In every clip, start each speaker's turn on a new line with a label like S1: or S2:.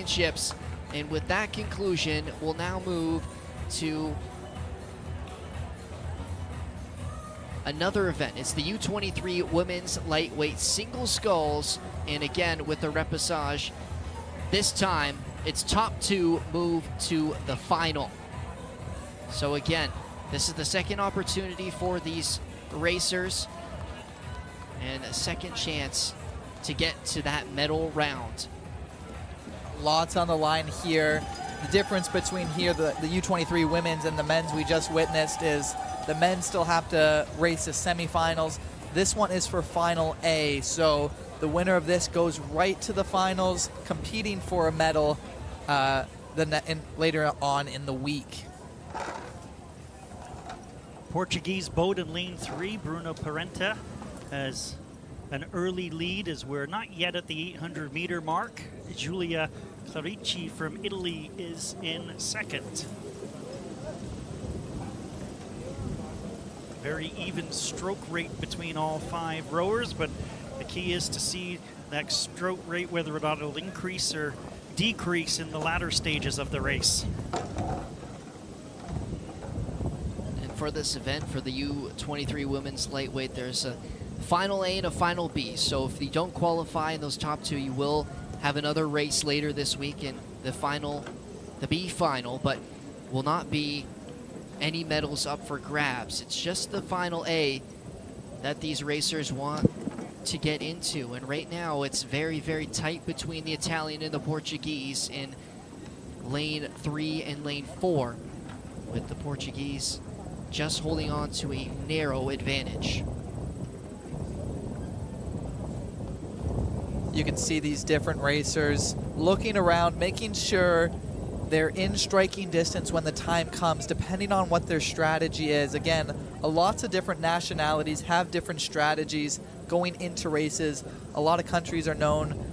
S1: Championships. And with that conclusion, we'll now move to another event. It's the U23 Women's Lightweight Single Sculls. And again, with the repechage, this time it's top 2 move to the final. So again, this is the second opportunity for these racers and a second chance to get to that medal round.
S2: Lots on the line here. The difference between here, the U23 women's and the men's we just witnessed, is the men still have to race the semifinals. This one is for Final A, so the winner of this goes right to the finals, competing for a medal later on in the week.
S3: Portuguese boat in lane 3, Bruna Parente, has an early lead as we're not yet at the 800-meter mark. Giulia Clarici from Italy is in second. Very even stroke rate between all 5 rowers, but the key is to see that stroke rate, whether or not it'll increase or decrease in the latter stages of the race.
S1: And for this event, for the U23 women's lightweight, there's a Final A and a Final B. So if you don't qualify in those top 2, you will have another race later this week in the B final, but will not be any medals up for grabs. It's just the Final A that these racers want to get into. And right now it's very, very tight between the Italian and the Portuguese in lane 3 and lane 4, with the Portuguese just holding on to a narrow advantage.
S2: You can see these different racers looking around, making sure they're in striking distance when the time comes, depending on what their strategy is. Again, lots of different nationalities have different strategies going into races. A lot of countries are known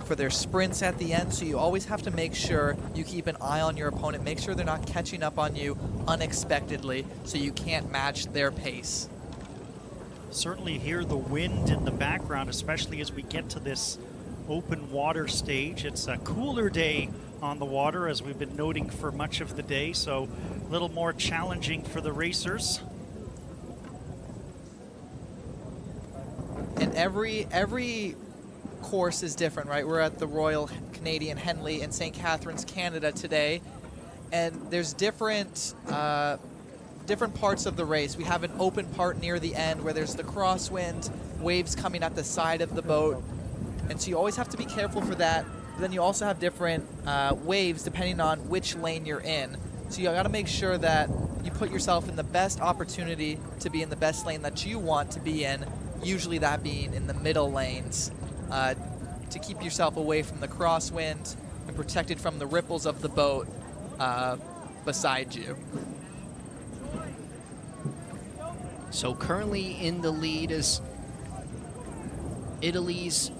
S2: for their sprints at the end, so you always have to make sure you keep an eye on your opponent, make sure they're not catching up on you unexpectedly so you can't match their pace.
S3: Certainly hear the wind in the background, especially as we get to this open water stage. It's a cooler day on the water, as we've been noting for much of the day, so a little more challenging for the racers.
S2: And every course is different, right? We're at the Royal Canadian Henley in St. Catharines, Canada today, and there's different parts of the race. We have an open part near the end where there's the crosswind, waves coming at the side of the boat, and so you always have to be careful for that. But then you also have different waves depending on which lane you're in. So you got to make sure that you put yourself in the best opportunity to be in the best lane that you want to be in, usually that being in the middle lanes, to keep yourself away from the crosswind and protected from the ripples of the boat beside you.
S1: So currently in the lead is Italy's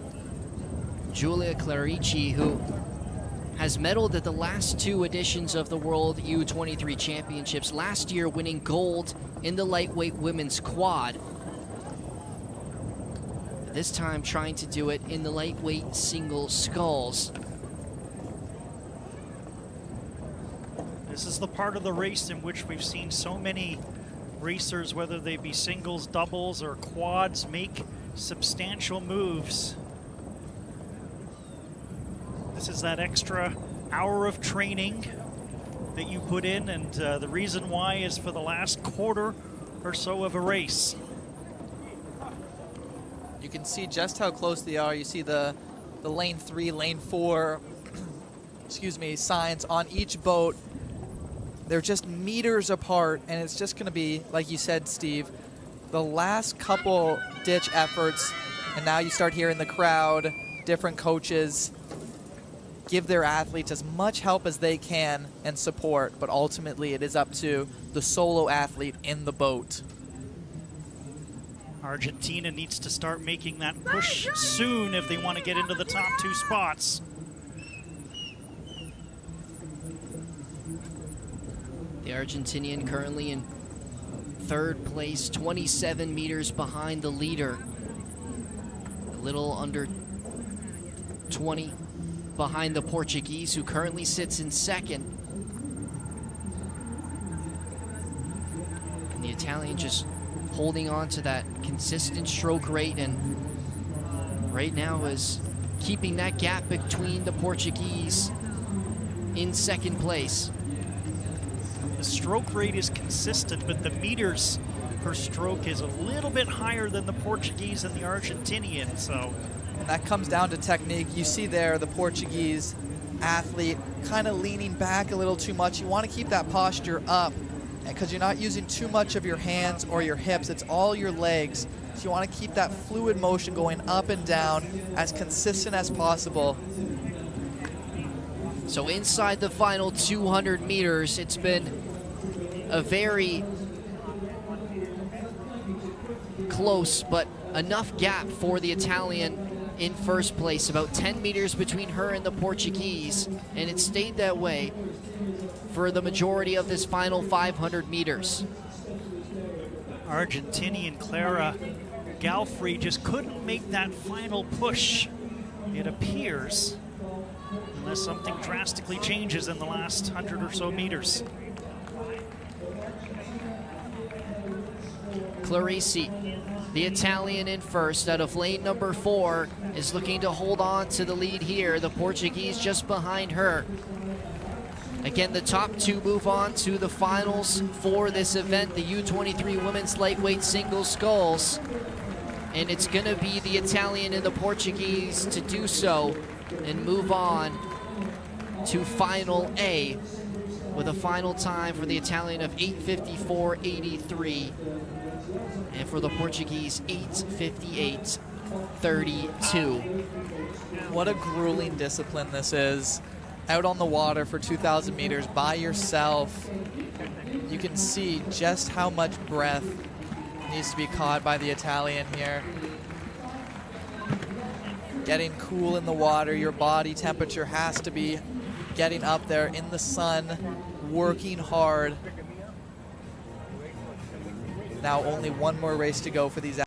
S1: Giulia Clarici, who has medaled at the last 2 editions of the World U23 Championships, last year winning gold in the lightweight women's quad. This time trying to do it in the lightweight single sculls.
S3: This is the part of the race in which we've seen so many racers, whether they be singles, doubles, or quads, make substantial moves. This is that extra hour of training that you put in, and the reason why is for the last quarter or so of a race.
S2: You can see just how close they are. You see the lane 3, lane 4, excuse me, signs on each boat. They're just meters apart, and it's just going to be, like you said, Steve, the last couple ditch efforts, and now you start hearing the crowd, different coaches give their athletes as much help as they can and support, but ultimately it is up to the solo athlete in the boat.
S3: Argentina needs to start making that push soon if they want to get into the top 2 spots.
S1: The Argentinian currently in 3rd place, 27 meters behind the leader. A little under 20 behind the Portuguese, who currently sits in second. And the Italian just holding on to that consistent stroke rate, and right now is keeping that gap between the Portuguese in second place.
S3: The stroke rate is consistent, but the meters per stroke is a little bit higher than the Portuguese and the Argentinian, so.
S2: And that comes down to technique. You see there the Portuguese athlete kind of leaning back a little too much. You want to keep that posture up because you're not using too much of your hands or your hips. It's all your legs. So you want to keep that fluid motion going up and down as consistent as possible.
S1: So inside the final 200 meters, it's been a very close but enough gap for the Italian in first place, about 10 meters between her and the Portuguese, and it stayed that way for the majority of this final 500 meters.
S3: Argentinian Clara Galfrey just couldn't make that final push, it appears, unless something drastically changes in the last 100 or so meters.
S1: Clarisi, the Italian in first out of lane number 4, is looking to hold on to the lead here. The Portuguese just behind her. Again, the top two move on to the finals for this event, the U23 Women's Lightweight Single Sculls. And it's gonna be the Italian and the Portuguese to do so and move on to final A with a final time for the Italian of 8:54.83. And for the Portuguese, 8:58.32.
S2: What a grueling discipline this is. Out on the water for 2,000 meters by yourself. You can see just how much breath needs to be caught by the Italian here. Getting cool in the water, your body temperature has to be getting up there in the sun, working hard. Now only one more race to go for these